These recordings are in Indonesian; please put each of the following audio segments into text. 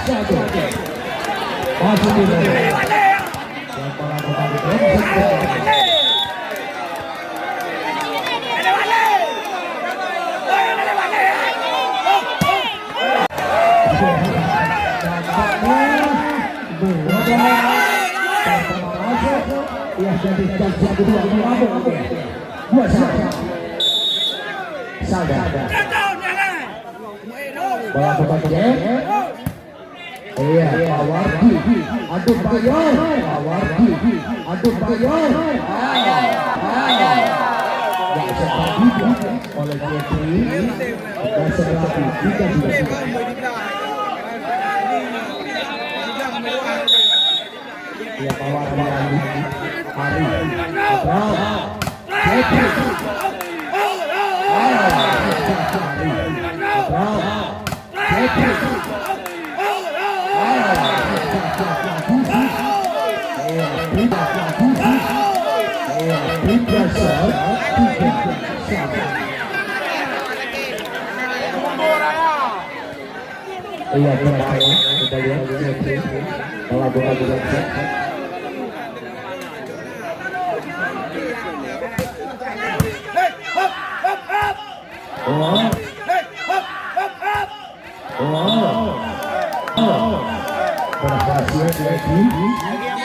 Masih di bola kepada iya, Pawardi, aduh Bayon, Pawardi, aduh Bayon, nggak sempat oleh Jeffrey, nggak sempat tidak. Ya Pawardi Hari, iya kita lihat bola berhasil lagi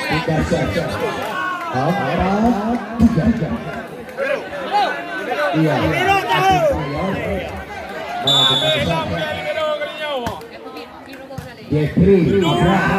tidak saja iya Jeffrey kita lihat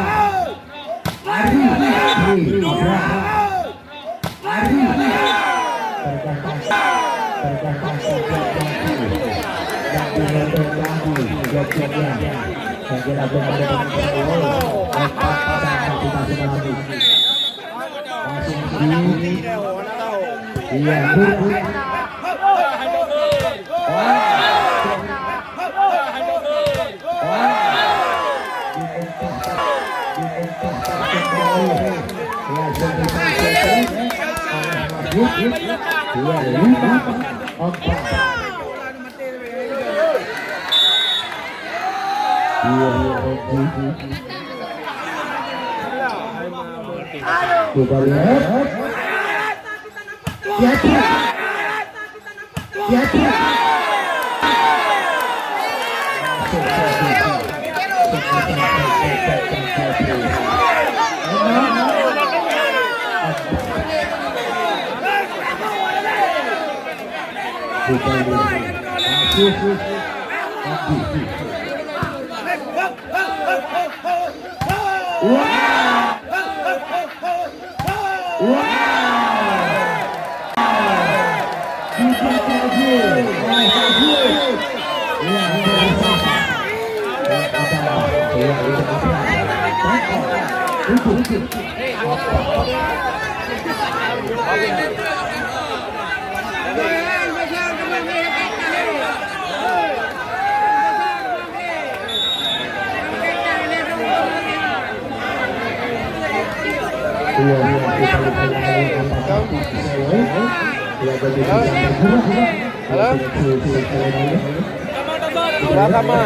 sama.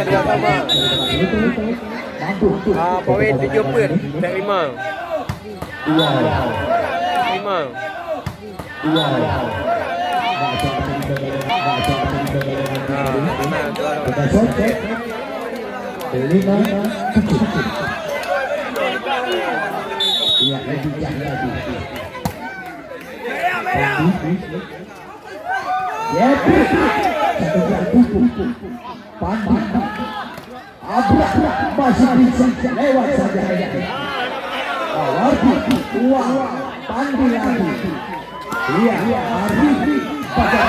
Poin 70 tak 5. masih bisa lewat saja. Pawardi uang Pandi lagi. Iya, Hari pada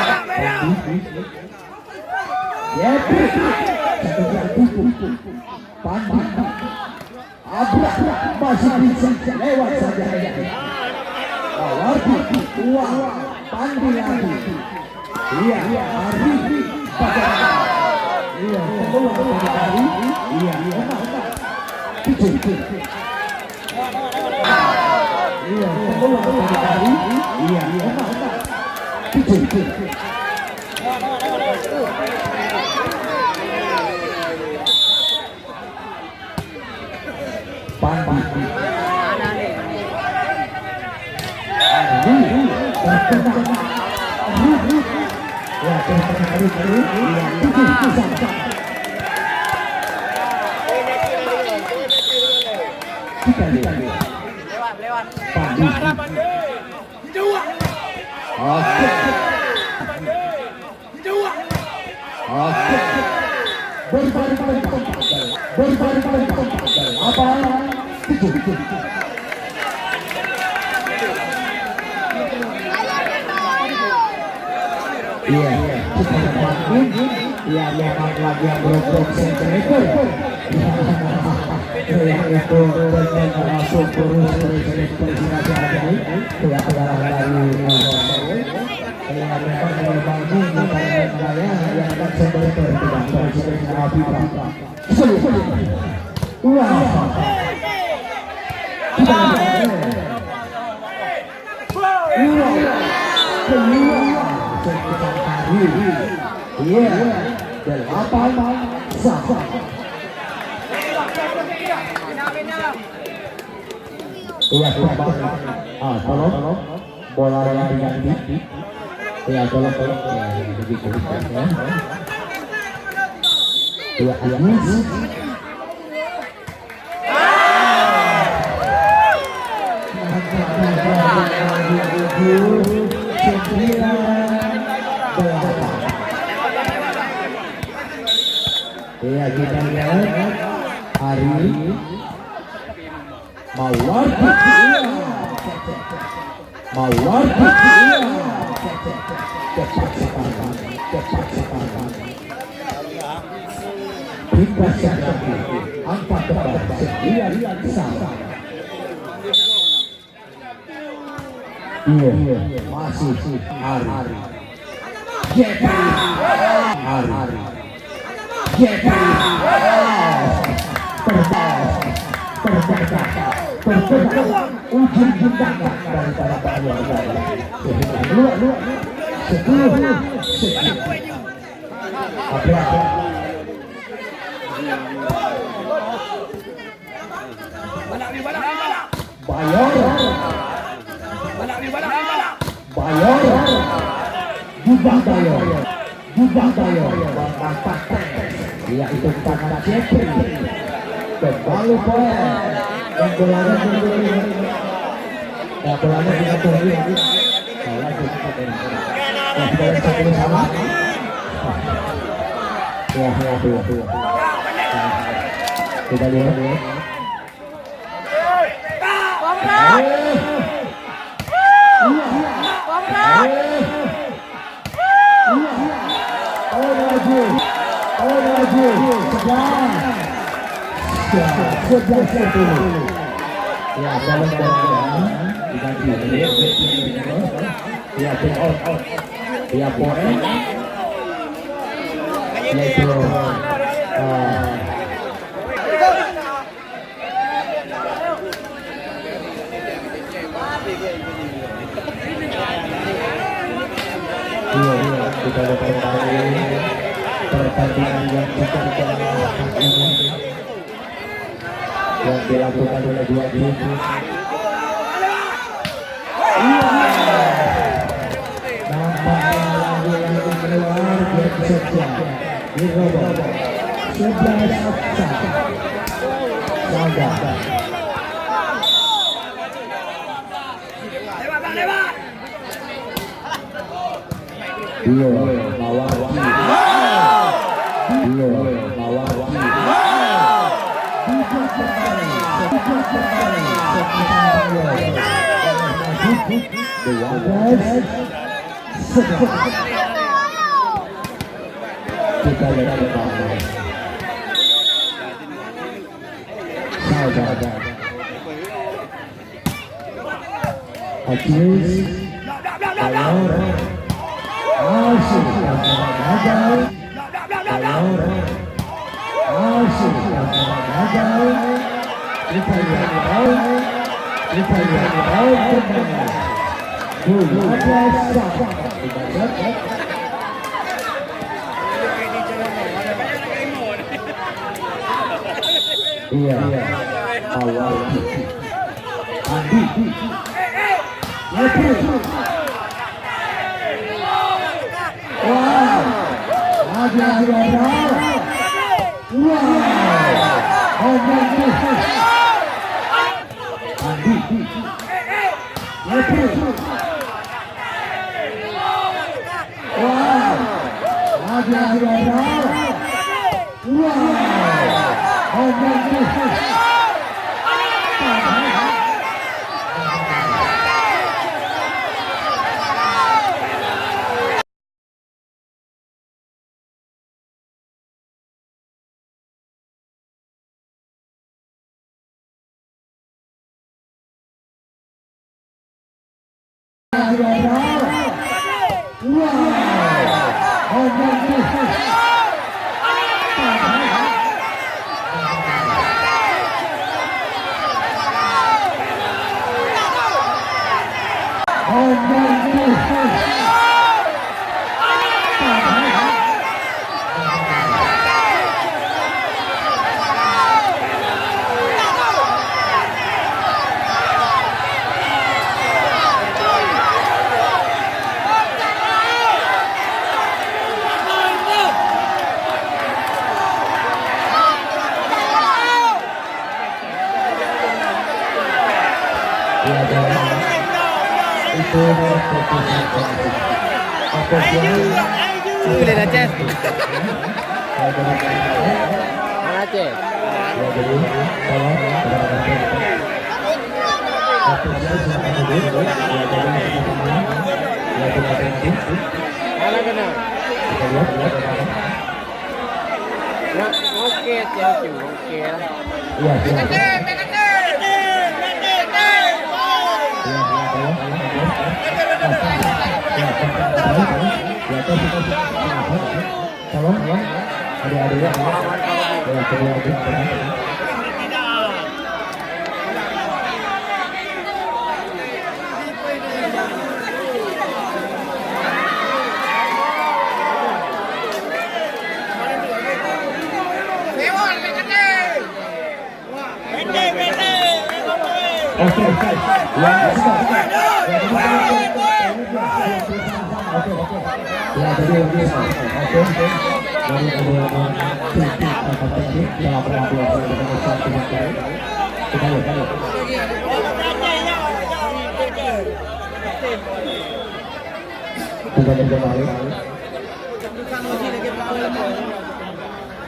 Yepi satu Pandi Abrak masih bisa lewat saja. Pawardi uang Pandi lagi. Iya, Hari pada iya, iya, Pandi. Andi terkena. Ya, terkena kali yang tujuh. Kita lihat. Pandi. Oke. Oke. Berbalik apa? Tujuh. Iya, kita bangun. Iya, memang lagi yang berobok sentimeter. Yang itu masuk kurus tidak adalah dari yang memang yang akan sentimeter tidak presiden Habibah. Tolong bola yang diganti. Ya, tolong begitu ya. Ya, Agus. Ya, kita lihat Hari Mawar cepat sekarang kita siapkan angkat depan sekian sama. Iya, masih Hari ujung jembatan daripada keluar 10 Bayor dia itu tangan Jeffrey kembali poin yang bolanya kita tunggu sama kita lihat ya dalam diganti ya out ya poin yaitu kita dapat pertandingan yang yang dilakukan oleh dua tim. Nampaknya lagi keluar saja di robot 11 saja. Kita lihat iya awal Andi Lebih wow ada wow Andi Lebih wow ada wow Boleh dah cek. Mana cek? Mana kena? Okey, cek. Okey lah.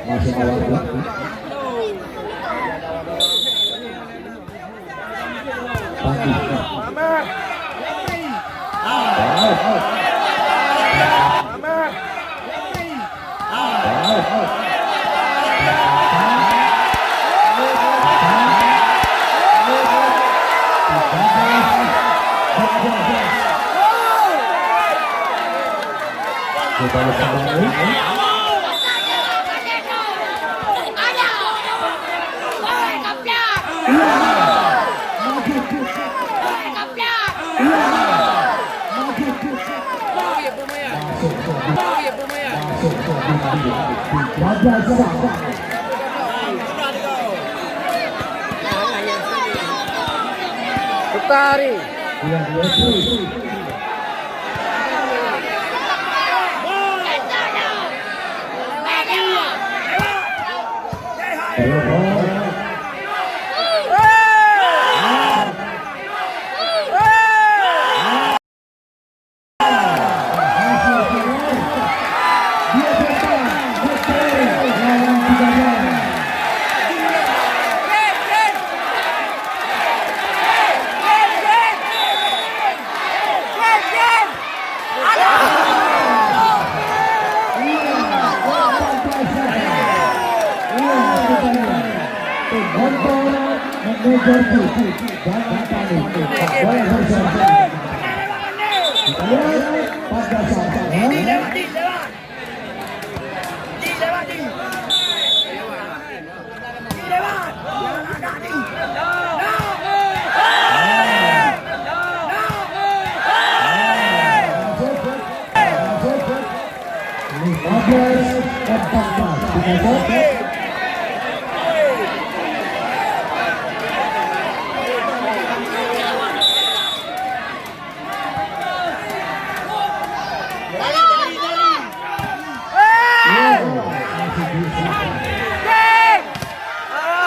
Masih awal Putari.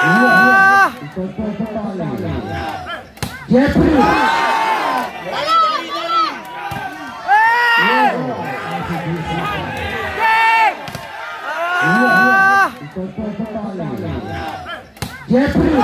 Ditonton kembali. Jeffrey. Masih bisa. Ditonton kembali. Jeffrey.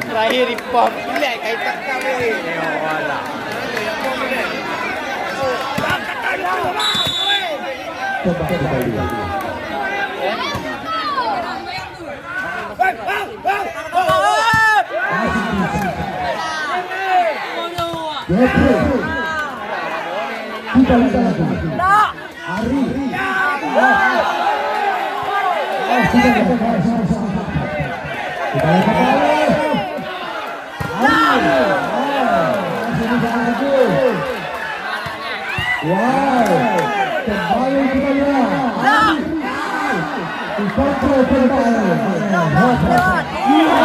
Terakhir di pop. Lihat kaitan kami. Ya wala. Coba kembali. Ari. Wow, kembali kita. Dikontrol kembali. Wow, kembali kita.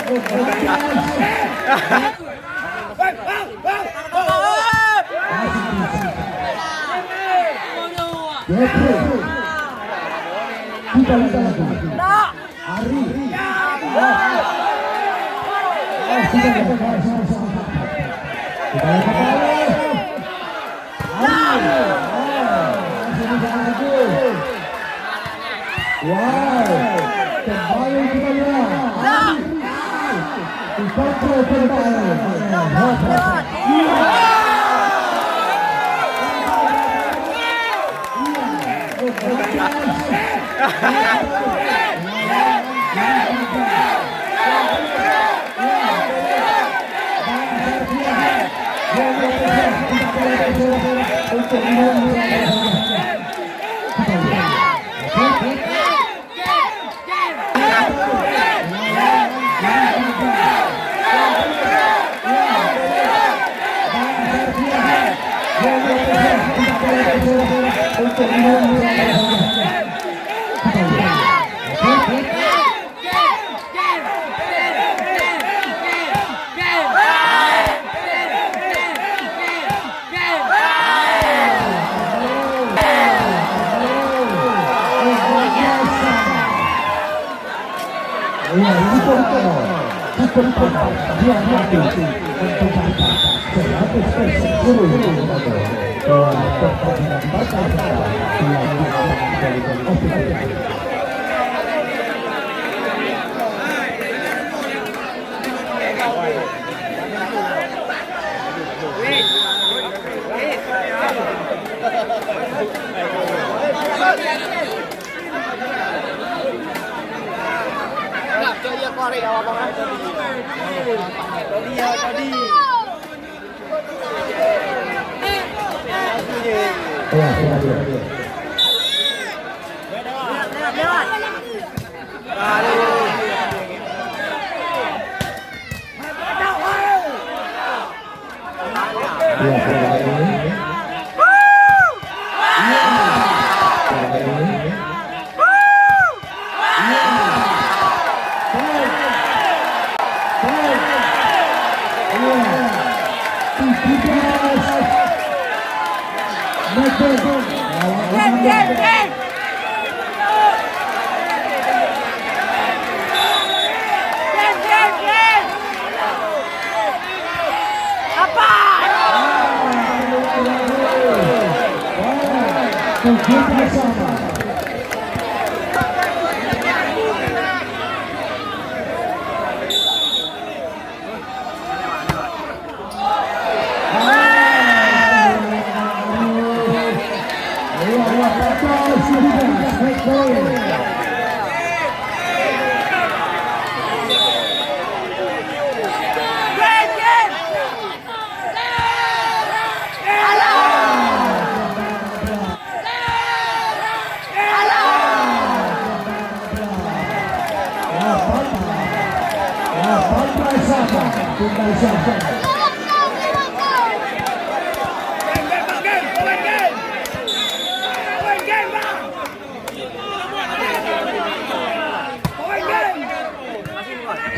Dikontrol kembali.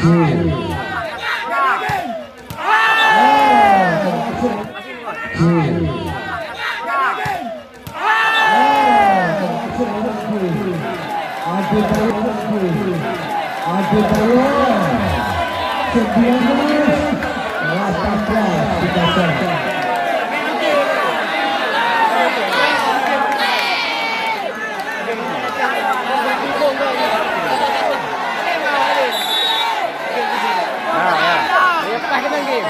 Lepas ke dalam game.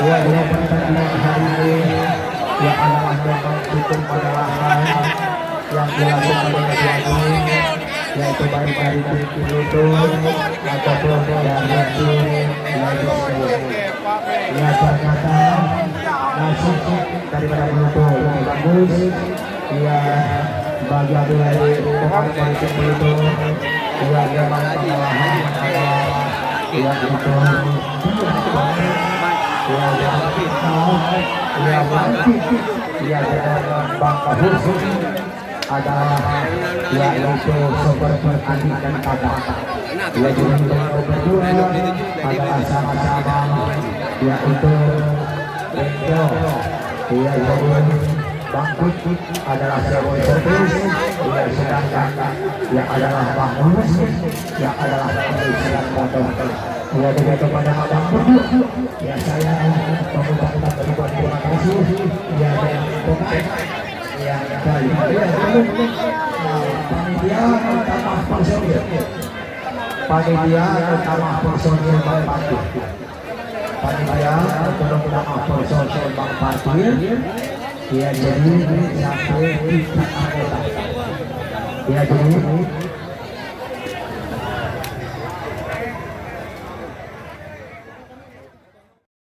Dua pertandingan hari ini yang adalah memang hitung pada lahan yang dilakukan oleh kedua tim, yaitu baik dari tim itu ataupun dari tim yang ternyata nasib daripada itu lebih bagus. Ya bagian dari pemain dari tim itu yang memang pengalaman yang itu yang bangka khusus adalah yaitu seperti adik dan kakak. Yaitu berdua adalah sama-sama yaitu Bendo, yaitu Bangkut adalah sebuah servis, sedangkan yang adalah Bangus yang adalah sedang motor. Ya begitu pada malam berdua. Ya saya mengucapkan terima kasih. Ya yang kali panitia utama personil. Panitia utama personil Bang Parkir. Panitia utama personil Bang Parkir. Ya jadi sampai 3 anggota. Ya jadi